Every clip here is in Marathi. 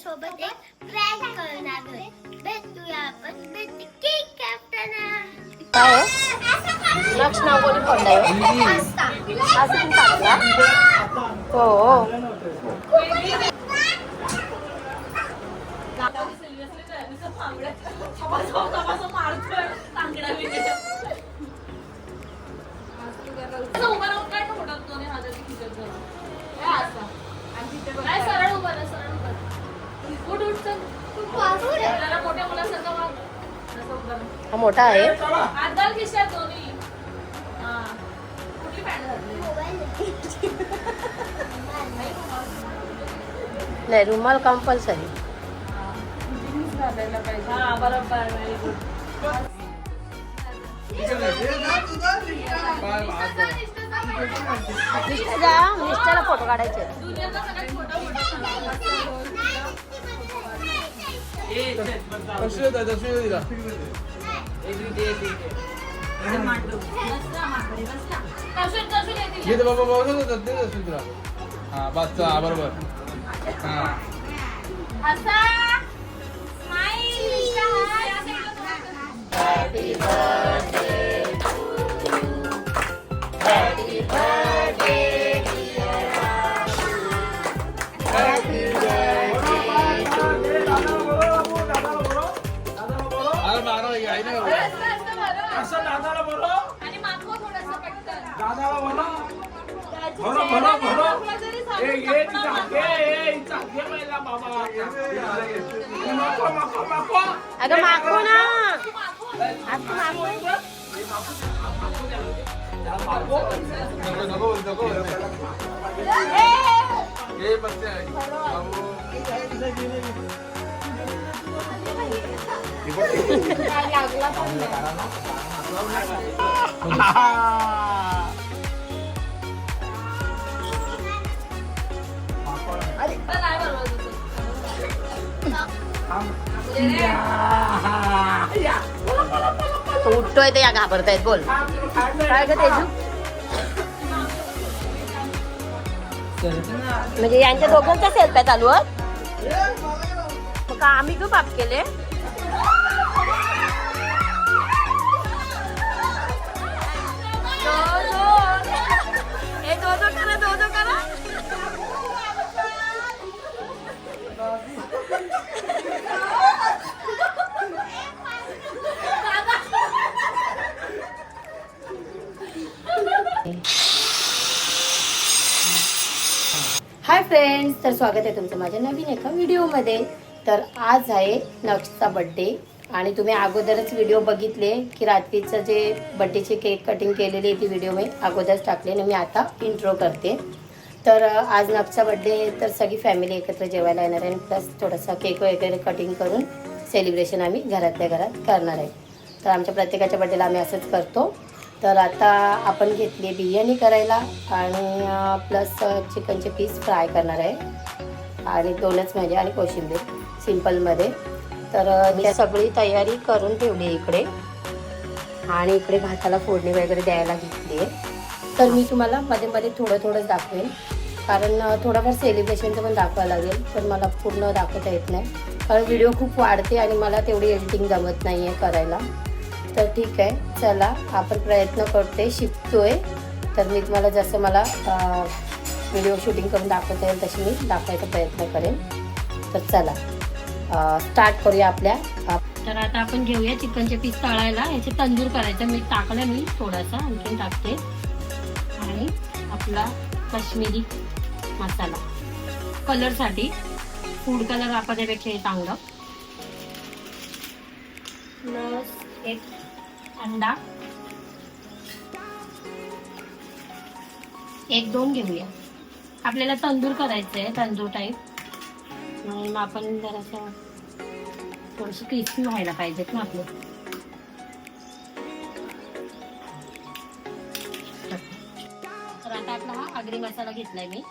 सोबत एक प्रँक करणार आहे. भेटूया आपण केक कापताना. काय लक्ष नाव कोणी पडलंय असं टाकला हो हा मोठा आहे नाही रुमाल कंपल्सरी मिस्टरला फोटो काढायचे बरोबर अगं मागो ना उठतोय ते या घाबरतायत बोल काय ग तेजू म्हणजे यांच्या दोघांच्या सेल्फ्या चालू मग आम्ही खूप पाप केले दो करा हाय फ्रेंड्स, तर स्वागत आहे तुमचं माझ्या नवीन एका व्हिडिओमध्ये. तर आज आहे नक्षचा बड्डे आणि तुम्ही अगोदरच व्हिडिओ बघितले की रात्रीचं जे बड्डेचे केक कटिंग केलेली आहे ती व्हिडिओ मी अगोदरच टाकले आणि मी आता इंट्रो करते. तर आज नक्षचा बड्डे आहे तर सगळी फॅमिली एकत्र जेवायला येणार आहे आणि प्लस थोडासा केक वगैरे कटिंग करून सेलिब्रेशन आम्ही घरातल्या घरात करणार आहे. तर आमच्या प्रत्येकाच्या बड्डेला आम्ही असंच करतो. तर आता आपण घेतली बिर्याणी करायला आणि प्लस चिकनचे पीस फ्राय करणार आहे आणि दोनच म्हणजे आणि कोशिंबीर सिंपलमध्ये. तर मी सगळी तयारी करून ठेवली इकडे आणि इकडे भाताला फोडणी वगैरे द्यायला घेतली आहे. तर मी तुम्हाला मध्ये मध्ये थोडंच दाखवेन कारण थोडंफार सेलिब्रेशनचं पण दाखवायला लागेल पण मला पूर्ण दाखवता येत नाही कारण व्हिडिओ खूप वाढते आणि मला तेवढी एडिटिंग जमत नाही आहे करायला. तर ठीक आहे, चला आपण प्रयत्न करते शिकतोय. तर मी तुम्हाला जसं मला व्हिडिओ शूटिंग करून दाखवता येईल तशी मी दाखवायचा प्रयत्न करेन. तर चला स्टार्ट करूया आपल्या. तर आता आपण घेऊया चिकनचे पीस तळायला. याचे तंदूर करायचं मी टाकलं मी थोडासा आणखीन टाकते आणि आपला काश्मीरी मसाला कलरसाठी फूड कलर वापरण्यापेक्षा हे चांगलं. प्लस एक अंडा 1-2 घेऊया. आपल्याला तंदूर करायचं आहे तंदूर टाईप म्हणून मग आपण जरासं थोडंसं क्रिस्पी व्हायला पाहिजेत ना आपलं. तर आता आपला हा आगरी मसाला घेतलाय मी,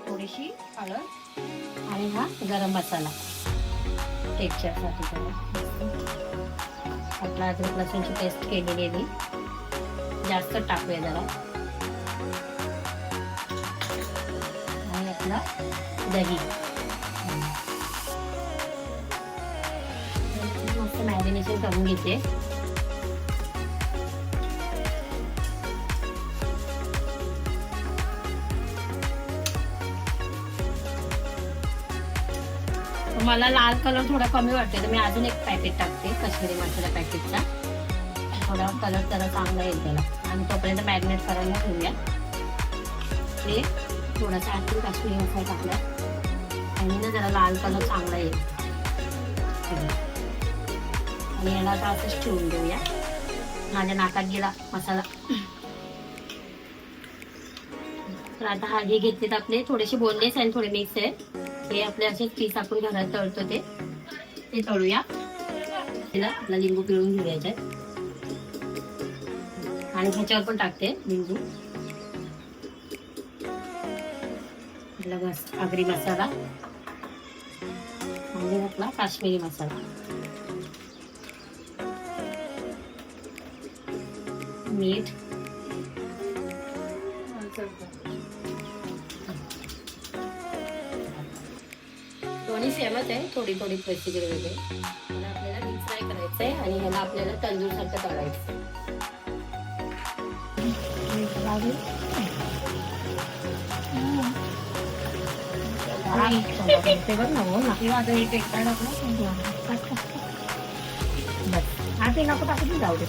थोडीशी हळद आणि हा गरम मसाला टेक्स्चरसाठी. आपला अद्रक लसूणची पेस्ट केलेली आहे मी, जास्त टाकूया जरा. आणि आपला दही. मस्त मॅरिनेशन करून घेते. मला लाल कलर थोडा कमी वाटतो तर मी अजून एक पॅकेट टाकते काश्मीरी मसाला पॅकेटचा. थोडा कलर जरा चांगला येईल त्याला. आणि तोपर्यंत मॅरिनेट करायला ठेवूया. ते थोडासा आणखी काश्मीरी मसाला टाकला आणि ना जरा लाल कलर चांगला येईल. आणि याला आता असंच ठेवून देऊया. माझ्या नाकात गेला मसाला. तर आता हा हे घेतलेत आपले थोडेसे बोनलेस आणि थोडे मिक्स आहेत. हे आपले असे पीस आपण घरात तळतो ते तळूया. त्याला आपला लिंबू पिळून घेऊया आणि ह्याच्यावर पण टाकते लिंबू. आगरी मसाला आणि आपला काश्मीरी मसाला, मीठ, दोन्ही सेमच आहे. थोडी थोडी प्रोसिजर वेगळे. मला आपल्याला डीप फ्राय करायचं आहे आणि ह्याला आपल्याला तंदूर सारखं तळायचं. हा ते नको टाकून जाऊ दे.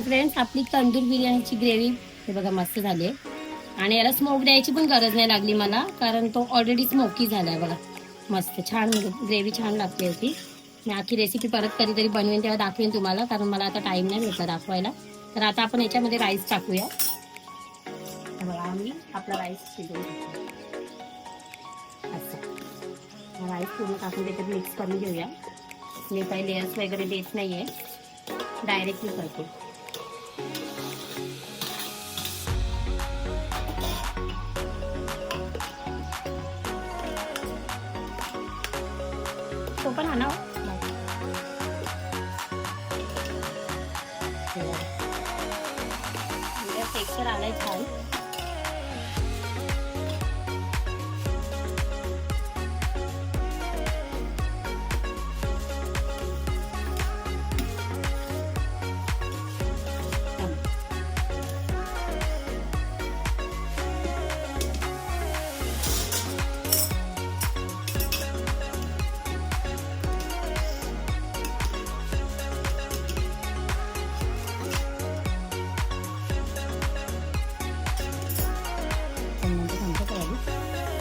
फ्रेंड्स, आपली तंदूर बिर्याणीची ग्रेव्ही हे बघा मस्त झाली आहे. आणि याला स्मोक द्यायची पण गरज नाही लागली मला, कारण तो ऑलरेडी स्मोकी झाला आहे बघा. मस्त छान ग्रेव्ही छान लागते होती. मी आखी रेसिपी परत कधीतरी बनवेन तेव्हा दाखवेन तुम्हाला, कारण मला आता टाइम नाही भेटला दाखवायला. तर आता आपण याच्यामध्ये राईस टाकूया. बघा आम्ही आपला राईस शिजवून टाकूया. असं राईस पूर्ण टाकून त्याच्यात मिक्स करून घेऊया. मी काही लेयर्स वगैरे देत नाही आहे, डायरेक्टली करते. तो पण आणा. टेक्स्चर आलाय छान.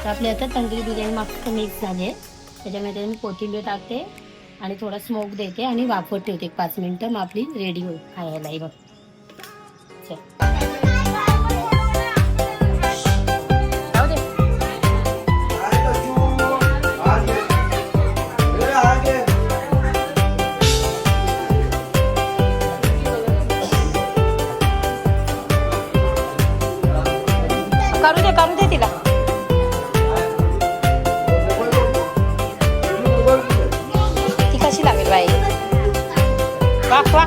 आपली आता तंदुरी बिर्याणी मस्त मिक्स झाली आहे. त्याच्यामध्ये मी कोथिंबीर टाकते आणि थोडा स्मोक देते आणि वाफवत ठेवते 5 मिनिटं. मग आपली रेडी होईल खायला. बघ करू दे तिला. ती कशी लागेल बाई. वाह वाह.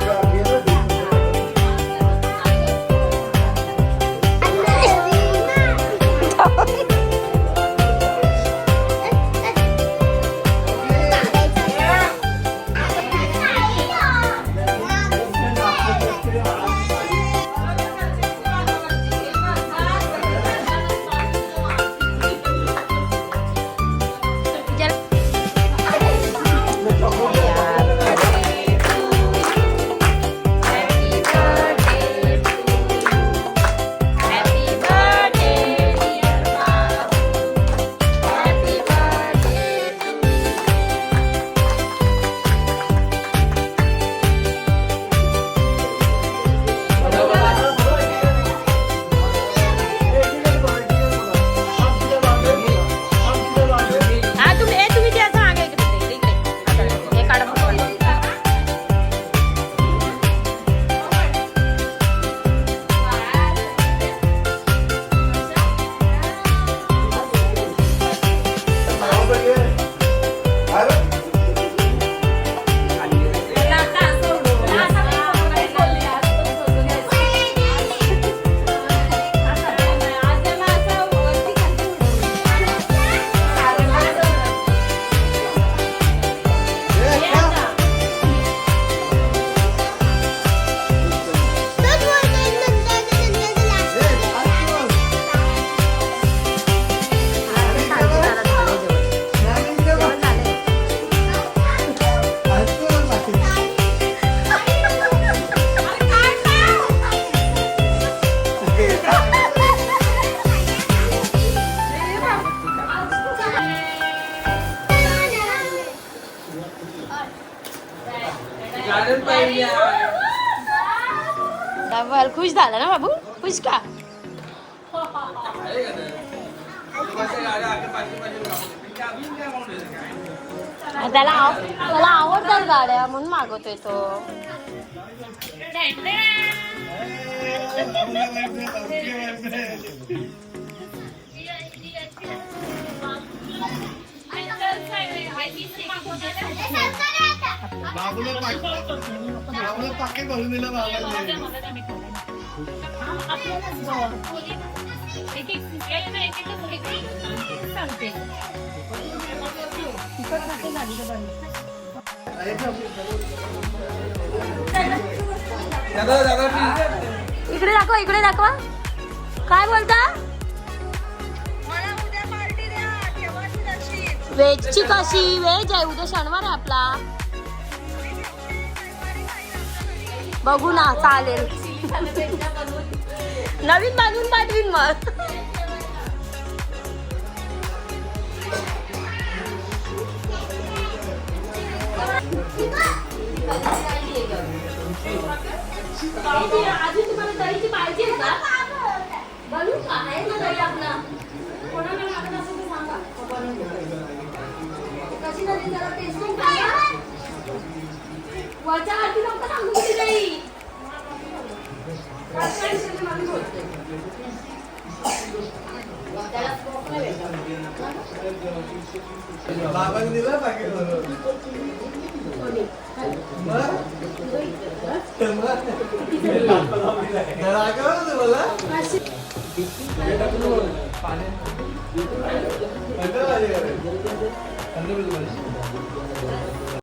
डबल खुश झाला ना बाबू खुश का त्याला आवडतात गाड्या म्हणून मागवतोय तो बाबूला पाकिट भरून दिलं बाबांनी. इकडे दाखवा काय बोलता वेजची कशी वेज आहे उद्या शनिवार आहे आपला बघू ना चालेल नवीन बांधून पाठवीन मग अजून तुम्हाला दहीची पाहिजे का बनवू का आहे ना दही आपला कोणाला लागत असेल तर सांगा कशी झाली जरा टेस्टिंग करा वरच्या आरती नको सांगू किती दही बाबांनी दिलं पाकिट भरून. मला